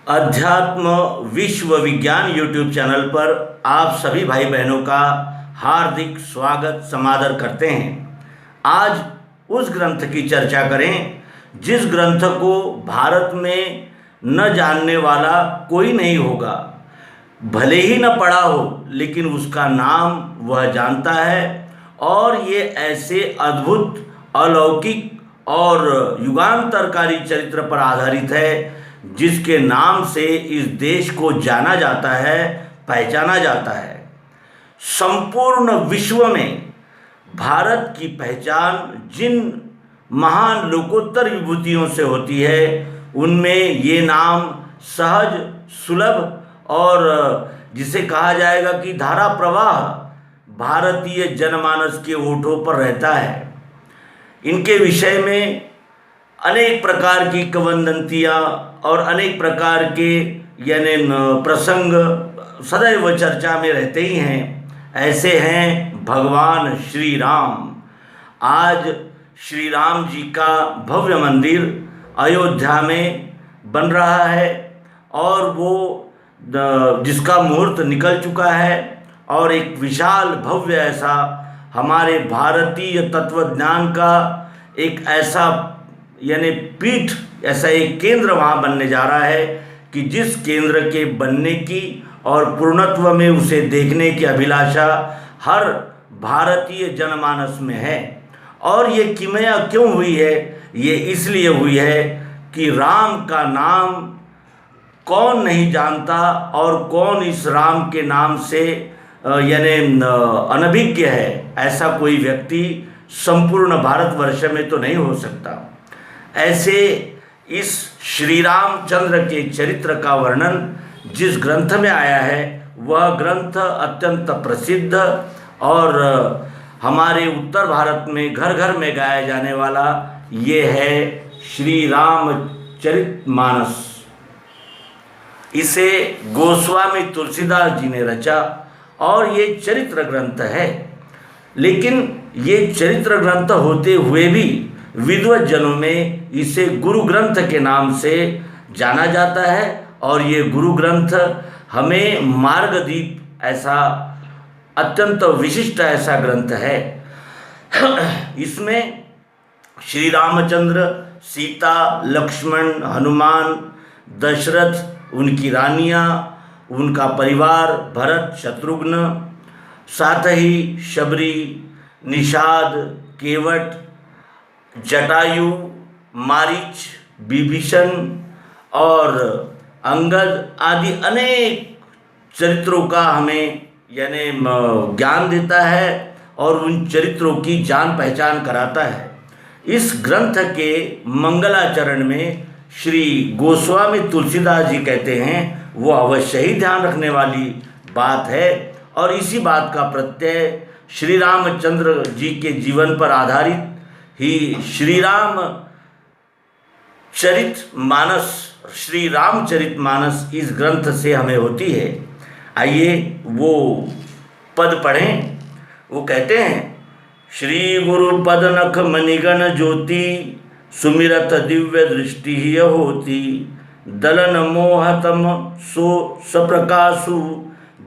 अध्यात्म विश्व विज्ञान यूट्यूब चैनल पर आप सभी भाई बहनों का हार्दिक स्वागत समादर करते हैं। आज उस ग्रंथ की चर्चा करें जिस ग्रंथ को भारत में न जानने वाला कोई नहीं होगा, भले ही न पढ़ा हो लेकिन उसका नाम वह जानता है। और ये ऐसे अद्भुत, अलौकिक और युगांतरकारी चरित्र पर आधारित है जिसके नाम से इस देश को जाना जाता है, पहचाना जाता है। संपूर्ण विश्व में भारत की पहचान जिन महान लोकोत्तर विभूतियों से होती है उनमें ये नाम सहज, सुलभ और जिसे कहा जाएगा कि धारा प्रवाह भारतीय जनमानस के ओठों पर रहता है। इनके विषय में अनेक प्रकार की किंवदंतियाँ और अनेक प्रकार के प्रसंग सदैव चर्चा में रहते ही हैं। ऐसे हैं भगवान श्री राम। आज श्री राम जी का भव्य मंदिर अयोध्या में बन रहा है और वो जिसका मुहूर्त निकल चुका है और एक विशाल भव्य ऐसा हमारे भारतीय तत्वज्ञान का एक ऐसा पीठ, ऐसा एक केंद्र वहाँ बनने जा रहा है कि जिस केंद्र के बनने की और पूर्णत्व में उसे देखने की अभिलाषा हर भारतीय जनमानस में है। और ये किमया क्यों हुई है? ये इसलिए हुई है कि राम का नाम कौन नहीं जानता और कौन इस राम के नाम से अनभिज्ञ है, ऐसा कोई व्यक्ति संपूर्ण भारतवर्ष में तो नहीं हो सकता। ऐसे इस श्री रामचंद्र के चरित्र का वर्णन जिस ग्रंथ में आया है वह ग्रंथ अत्यंत प्रसिद्ध और हमारे उत्तर भारत में घर घर में गाया जाने वाला ये है श्री रामचरितमानस। इसे गोस्वामी तुलसीदास जी ने रचा और ये चरित्र ग्रंथ है। लेकिन ये चरित्र ग्रंथ होते हुए भी विद्वत जनों में इसे गुरु ग्रंथ के नाम से जाना जाता है और ये गुरु ग्रंथ हमें मार्गदीप ऐसा अत्यंत विशिष्ट ऐसा ग्रंथ है। इसमें श्री रामचंद्र, सीता, लक्ष्मण, हनुमान, दशरथ, उनकी रानियाँ, उनका परिवार, भरत, शत्रुघ्न, साथ ही शबरी, निषाद, केवट, जटायु, मारीच, विभीषण और अंगद आदि अनेक चरित्रों का हमें ज्ञान देता है और उन चरित्रों की जान पहचान कराता है। इस ग्रंथ के मंगलाचरण में श्री गोस्वामी तुलसीदास जी कहते हैं वो अवश्य ही ध्यान रखने वाली बात है। और इसी बात का प्रत्यय श्री रामचंद्र जी के जीवन पर आधारित ही श्री रामचरितमानस इस ग्रंथ से हमें होती है। आइए वो पद पढ़ें। वो कहते हैं, श्री गुरु पद नख मणिगण ज्योति, सुमिरत दिव्य दृष्टि ही होती, दलन मोहतम सो सप्रकाशु,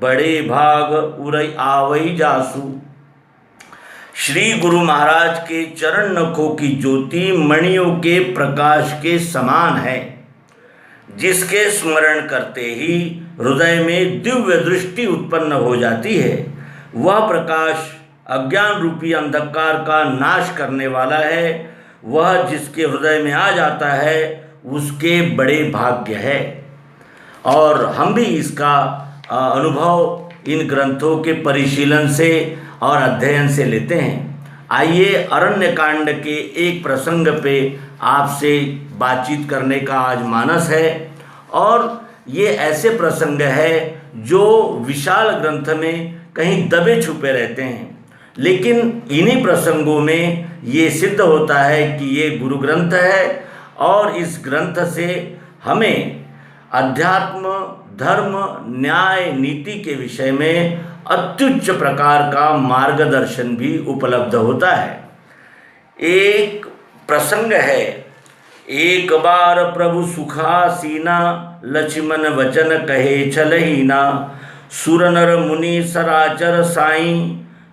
बड़े भाग उरई आवई जासु। श्री गुरु महाराज के चरण नखों की ज्योति मणियों के प्रकाश के समान है, जिसके स्मरण करते ही हृदय में दिव्य दृष्टि उत्पन्न हो जाती है। वह प्रकाश अज्ञान रूपी अंधकार का नाश करने वाला है। वह जिसके हृदय में आ जाता है उसके बड़े भाग्य है। और हम भी इसका अनुभव इन ग्रंथों के परिशीलन से और अध्ययन से लेते हैं। आइए अरण्यकांड के एक प्रसंग पे आपसे बातचीत करने का आज मानस है। और ये ऐसे प्रसंग है जो विशाल ग्रंथ में कहीं दबे छुपे रहते हैं, लेकिन इन्हीं प्रसंगों में ये सिद्ध होता है कि ये गुरु ग्रंथ है और इस ग्रंथ से हमें अध्यात्म, धर्म, न्याय, नीति के विषय में अत्युच्च प्रकार का मार्गदर्शन भी उपलब्ध होता है। एक प्रसंग है एक बार प्रभु सुखासीना, लक्ष्मण वचन कहे छलहीना। सुर नर मुनि सराचर साई,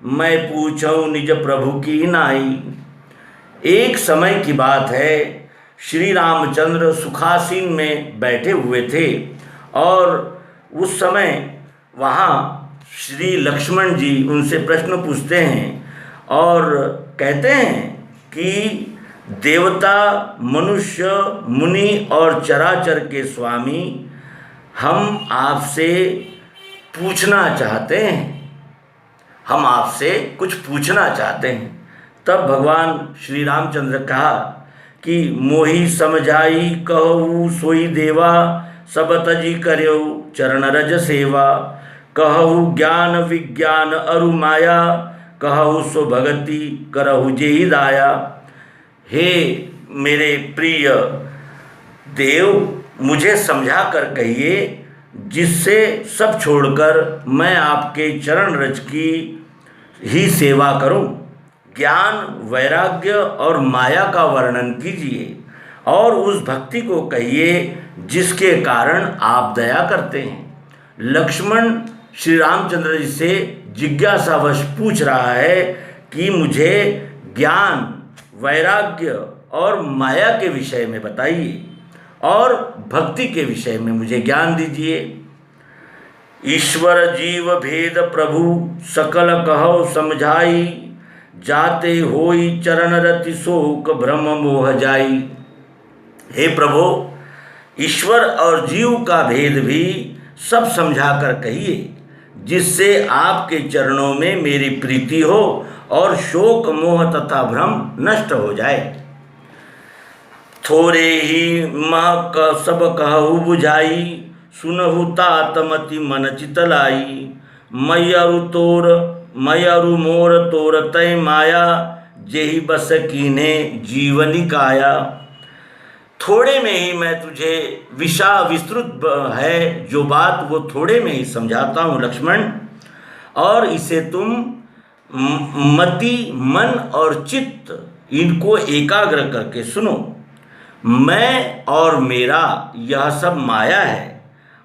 मैं पूछूं निज प्रभु की नाई। एक समय की बात है, श्री रामचंद्र सुखासीन में बैठे हुए थे और उस समय वहाँ श्री लक्ष्मण जी उनसे प्रश्न पूछते हैं और कहते हैं कि देवता, मनुष्य, मुनि और चराचर के स्वामी, हम आपसे पूछना चाहते हैं, हम आपसे कुछ पूछना चाहते हैं। तब भगवान श्री रामचंद्र कहा कि मोहि समझाई कहू सोई देवा, सब तजी कर्यो चरण रज सेवा। कहू ज्ञान विज्ञान अरु माया, कहू सो भगति करहु जेहि दाया। हे मेरे प्रिय देव, मुझे समझा कर कहिए, जिससे सब छोड़कर मैं आपके चरण रज की ही सेवा करूं। ज्ञान, वैराग्य और माया का वर्णन कीजिए और उस भक्ति को कहिए जिसके कारण आप दया करते हैं। लक्ष्मण श्री रामचंद्र जी से जिज्ञासावश पूछ रहा है कि मुझे ज्ञान, वैराग्य और माया के विषय में बताइए और भक्ति के विषय में मुझे ज्ञान दीजिए। ईश्वर जीव भेद प्रभु, सकल कहो समझाई। जाते होई चरण रति शोक, भ्रम मोह जाई। हे प्रभु, ईश्वर और जीव का भेद भी सब समझाकर कहिए, जिससे आपके चरणों में मेरी प्रीति हो और शोक, मोह तथा भ्रम नष्ट हो जाए। थोरे ही मह सब कहु बुझाई, सुनहु तात मति मन चितलाई। मयरु मोर तोर तय माया, जेहि बस कीन्हे जीवनि काया। थोड़े में ही मैं तुझे विस्तृत है जो बात, वो थोड़े में ही समझाता हूँ लक्ष्मण, और इसे तुम मति, मन और चित्त, इनको एकाग्र करके सुनो। मैं और मेरा यह सब माया है,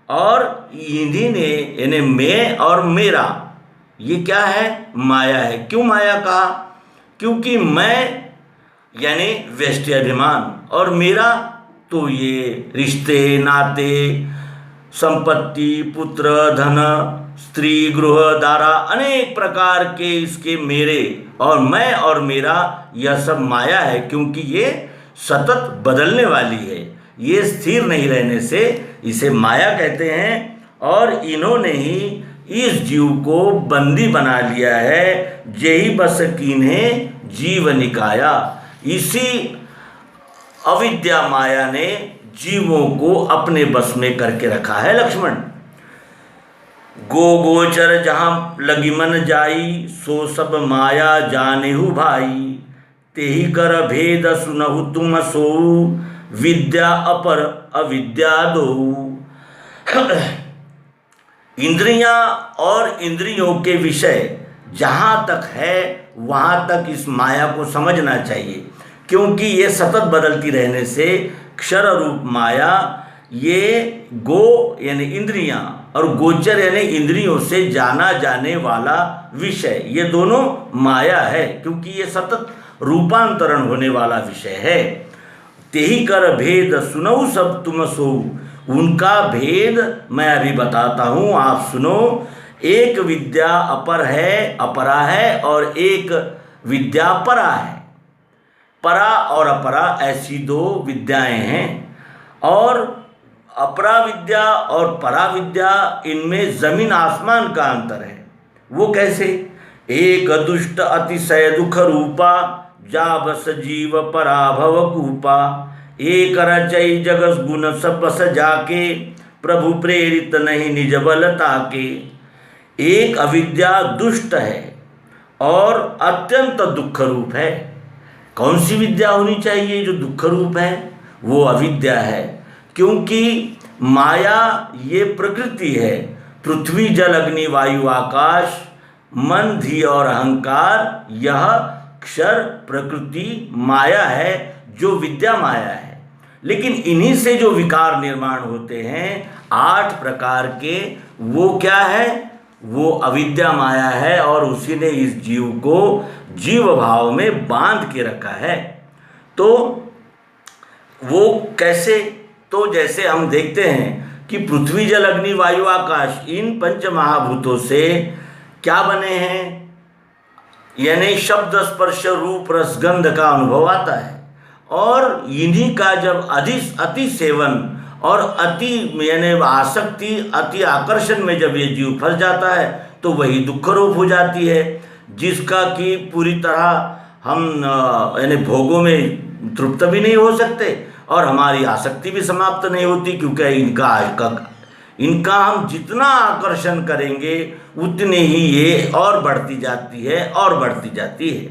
और इन्हीं ने, यानी मैं और मेरा, ये क्या है? माया है। क्यों माया कहा? क्योंकि मैं यानी व्यष्टि अभिमान और मेरा तो ये रिश्ते, नाते, संपत्ति, पुत्र, धन, स्त्री, गृह, दारा, अनेक प्रकार के इसके मेरे और मैं और मेरा, यह सब माया है। क्योंकि ये सतत बदलने वाली है, ये स्थिर नहीं रहने से इसे माया कहते हैं। और इन्होंने ही इस जीव को बंदी बना लिया है, जेहि बस कीन्हे जीव निकाया। इसी अविद्या माया ने जीवों को अपने बस में करके रखा है लक्ष्मण। गोचर जहाँ लगी मन जाई, सो सब माया जानेहु भाई। तेहि कर भेद सुनहु तुम सोऊ, विद्या अपर अविद्या दोऊ। इंद्रियां और इंद्रियों के विषय जहाँ तक है वहाँ तक इस माया को समझना चाहिए, क्योंकि ये सतत बदलती रहने से क्षर रूप माया, ये गो यानी इंद्रियां और गोचर यानी इंद्रियों से जाना जाने वाला विषय, ये दोनों माया है, क्योंकि ये सतत रूपांतरण होने वाला विषय है। तेहि कर भेद सुनऊ सब तुम सोऊ। उनका भेद मैं अभी बताता हूँ, आप सुनो। एक विद्या अपर है, अपरा है, और एक विद्या परा है। परा और अपरा ऐसी दो विद्याएं हैं, और अपरा विद्या और परा विद्या, इनमें जमीन आसमान का अंतर है। वो कैसे? एक दुष्ट अतिशय दुख रूपा, जा बस जीव पराभव कूपा। एक रचई जगस गुण सब बस जाके, प्रभु प्रेरित नहीं निज बलता के। एक अविद्या दुष्ट है और अत्यंत दुख रूप है। कौन सी विद्या होनी चाहिए जो दुख रूप है? वो अविद्या है, क्योंकि माया ये प्रकृति है। पृथ्वी जल अग्नि वायु आकाश, मन धी और अहंकार, यह क्षर प्रकृति माया है, जो विद्या माया है। लेकिन इन्हीं से जो विकार निर्माण होते हैं 8 प्रकार के, वो क्या है? वो अविद्या माया है, और उसी ने इस जीव को जीव भाव में बांध के रखा है। तो वो कैसे? तो जैसे हम देखते हैं कि पृथ्वी जल अग्नि वायु आकाश, इन 5 महाभूतों से क्या बने हैं? यानी शब्द स्पर्श रूप रस गंध का अनुभव आता है, और इन्हीं का जब अति सेवन और अति यानी आसक्ति, अति आकर्षण में जब ये जीव फंस जाता है तो वही दुख रूप हो जाती है, जिसका कि पूरी तरह हम यानी भोगों में तृप्त भी नहीं हो सकते और हमारी आसक्ति भी समाप्त नहीं होती, क्योंकि इनका हम जितना आकर्षण करेंगे उतने ही ये और बढ़ती जाती है और बढ़ती जाती है।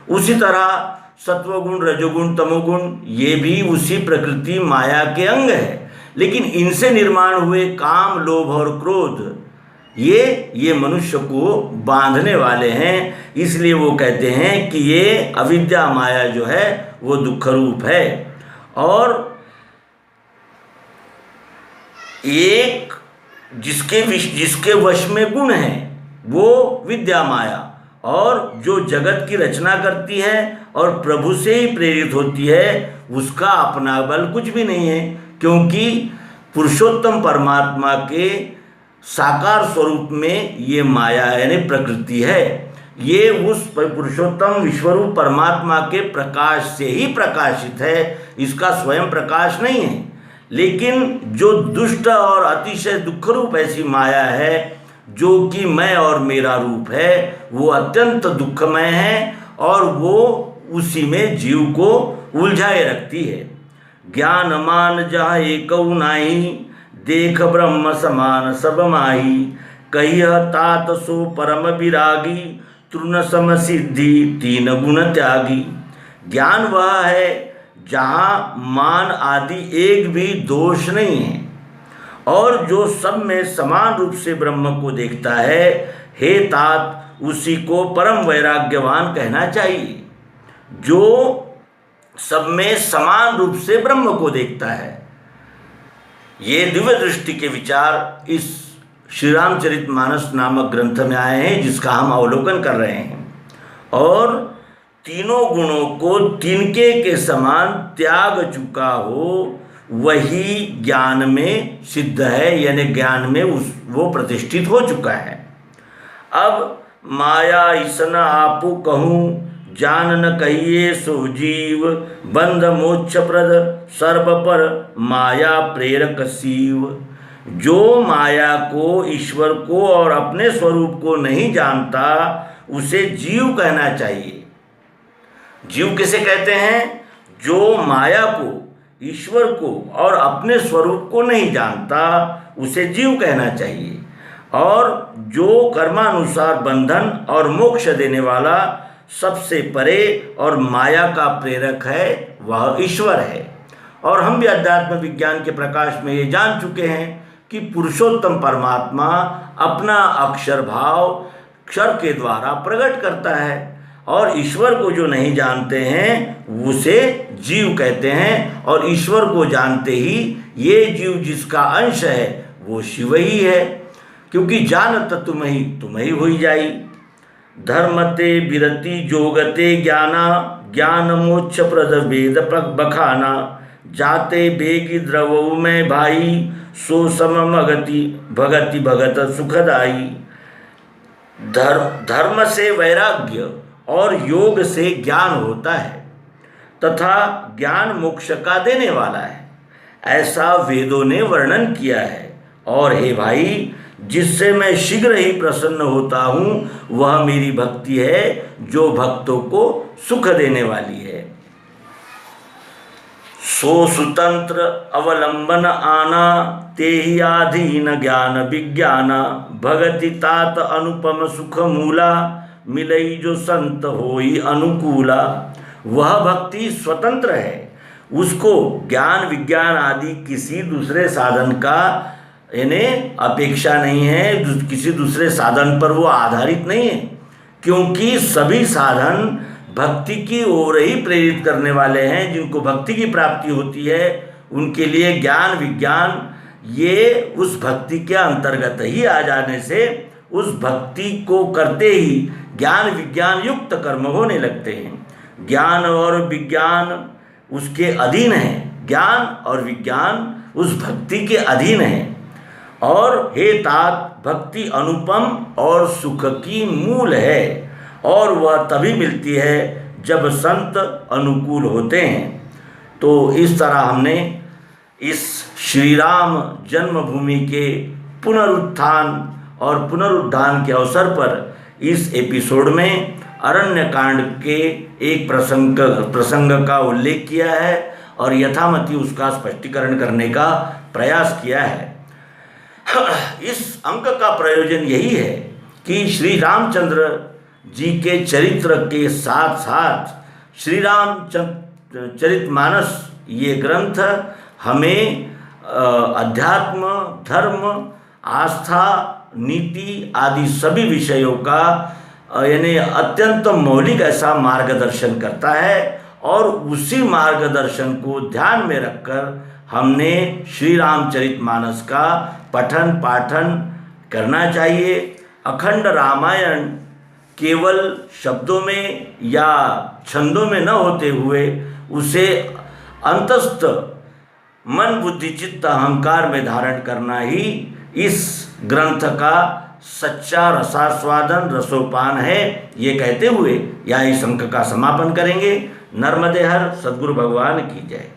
उसी तरह सत्वगुण, रजोगुण, तमोगुण, ये भी उसी प्रकृति माया के अंग है, लेकिन इनसे निर्माण हुए काम, लोभ और क्रोध ये मनुष्य को बांधने वाले हैं। इसलिए वो कहते हैं कि ये अविद्या माया जो है वो दुख रूप है। और एक जिसके वश में गुण है वो विद्या माया, और जो जगत की रचना करती है और प्रभु से ही प्रेरित होती है उसका अपना बल कुछ भी नहीं है, क्योंकि पुरुषोत्तम परमात्मा के साकार स्वरूप में ये माया यानी प्रकृति है। ये उस पुरुषोत्तम विश्वरूप परमात्मा के प्रकाश से ही प्रकाशित है, इसका स्वयं प्रकाश नहीं है। लेकिन जो दुष्ट और अतिशय दुख रूप ऐसी माया है जो कि मैं और मेरा रूप है, वो अत्यंत दुखमय है और वो उसी में जीव को उलझाए रखती है। ज्ञान मान जहाँ एकऊ नाही, देख ब्रह्म समान सब माही, कहिय तात सो परम विरागी, तृण सम सिद्धि 3 गुण त्यागी। ज्ञान वह है जहाँ मान आदि एक भी दोष नहीं है, और जो सब में समान रूप से ब्रह्म को देखता है, हे तात, उसी को परम वैराग्यवान कहना चाहिए। जो सब में समान रूप से ब्रह्म को देखता है। ये दिव्य दृष्टि के विचार इस श्री रामचरितमानस नामक ग्रंथ में आए हैं, जिसका हम अवलोकन कर रहे हैं। और तीनों गुणों को तिनके के समान त्याग चुका हो, वही ज्ञान में सिद्ध है, यानी ज्ञान में वो प्रतिष्ठित हो चुका है। अब माया ईसन आपू कहूँ, जान न कहिए सो जीव, बंध मोक्ष प्रद सर्व पर माया प्रेरक शिव। जो माया को, ईश्वर को और अपने स्वरूप को नहीं जानता उसे जीव कहना चाहिए। जीव किसे कहते हैं? जो माया को, ईश्वर को और अपने स्वरूप को नहीं जानता उसे जीव कहना चाहिए। और जो कर्मानुसार बंधन और मोक्ष देने वाला, सबसे परे और माया का प्रेरक है, वह ईश्वर है। और हम भी अध्यात्म विज्ञान के प्रकाश में ये जान चुके हैं कि पुरुषोत्तम परमात्मा अपना अक्षर भाव क्षर के द्वारा प्रकट करता है, और ईश्वर को जो नहीं जानते हैं उसे जीव कहते हैं। और ईश्वर को जानते ही ये जीव जिसका अंश है वो शिव ही है, क्योंकि जानत तुम ही हुई जाई। धर्मते विरति जोगते ज्ञाना, ज्ञान मोक्ष प्रद वेद बखाना, जाते बेगी द्रवऊ में भाई, सो सम मगति भगति भगत सुखदाई। धर्म से वैराग्य और योग से ज्ञान होता है, तथा ज्ञान मोक्ष का देने वाला है, ऐसा वेदों ने वर्णन किया है। और हे भाई, जिससे मैं शीघ्र ही प्रसन्न होता हूँ वह मेरी भक्ति है, जो भक्तों को सुख देने वाली है। सो सुतंत्र अवलंबन आना, ते ही आधीन ज्ञान विज्ञाना, भगति तात अनुपम सुख मूला, मिलई जो संत होई अनुकूला। वह भक्ति स्वतंत्र है, उसको ज्ञान विज्ञान आदि किसी दूसरे साधन का यानी अपेक्षा नहीं है, किसी दूसरे साधन पर वो आधारित नहीं है, क्योंकि सभी साधन भक्ति की ओर ही प्रेरित करने वाले हैं। जिनको भक्ति की प्राप्ति होती है उनके लिए ज्ञान विज्ञान ये उस भक्ति के अंतर्गत ही आ जाने से उस भक्ति को करते ही ज्ञान विज्ञान युक्त कर्म होने लगते हैं। ज्ञान और विज्ञान उसके अधीन है, ज्ञान और विज्ञान उस भक्ति के अधीन है। और हे तात, भक्ति अनुपम और सुख की मूल है और वह तभी मिलती है जब संत अनुकूल होते हैं। तो इस तरह हमने इस श्री राम जन्मभूमि के पुनरुत्थान और पुनरुद्धान के अवसर पर इस एपिसोड में अरण्य कांड के एक प्रसंग का उल्लेख किया है और यथामति उसका स्पष्टीकरण करने का प्रयास किया है। इस अंक का प्रयोजन यही है कि श्री रामचंद्र जी के चरित्र के साथ साथ श्री राम चरितमानस ये ग्रंथ हमें अध्यात्म, धर्म, आस्था, नीति आदि सभी विषयों का यानी अत्यंत मौलिक ऐसा मार्गदर्शन करता है और उसी मार्गदर्शन को ध्यान में रखकर हमने श्री रामचरितमानस का पठन पाठन करना चाहिए। अखंड रामायण केवल शब्दों में या छंदों में न होते हुए उसे अंतस्थ मन बुद्धि चित्त अहंकार में धारण करना ही इस ग्रंथ का सच्चा रसास्वादन रसोपान है। ये कहते हुए या इस अंक का समापन करेंगे। नर्मदे हर सद्गुरु भगवान की जय।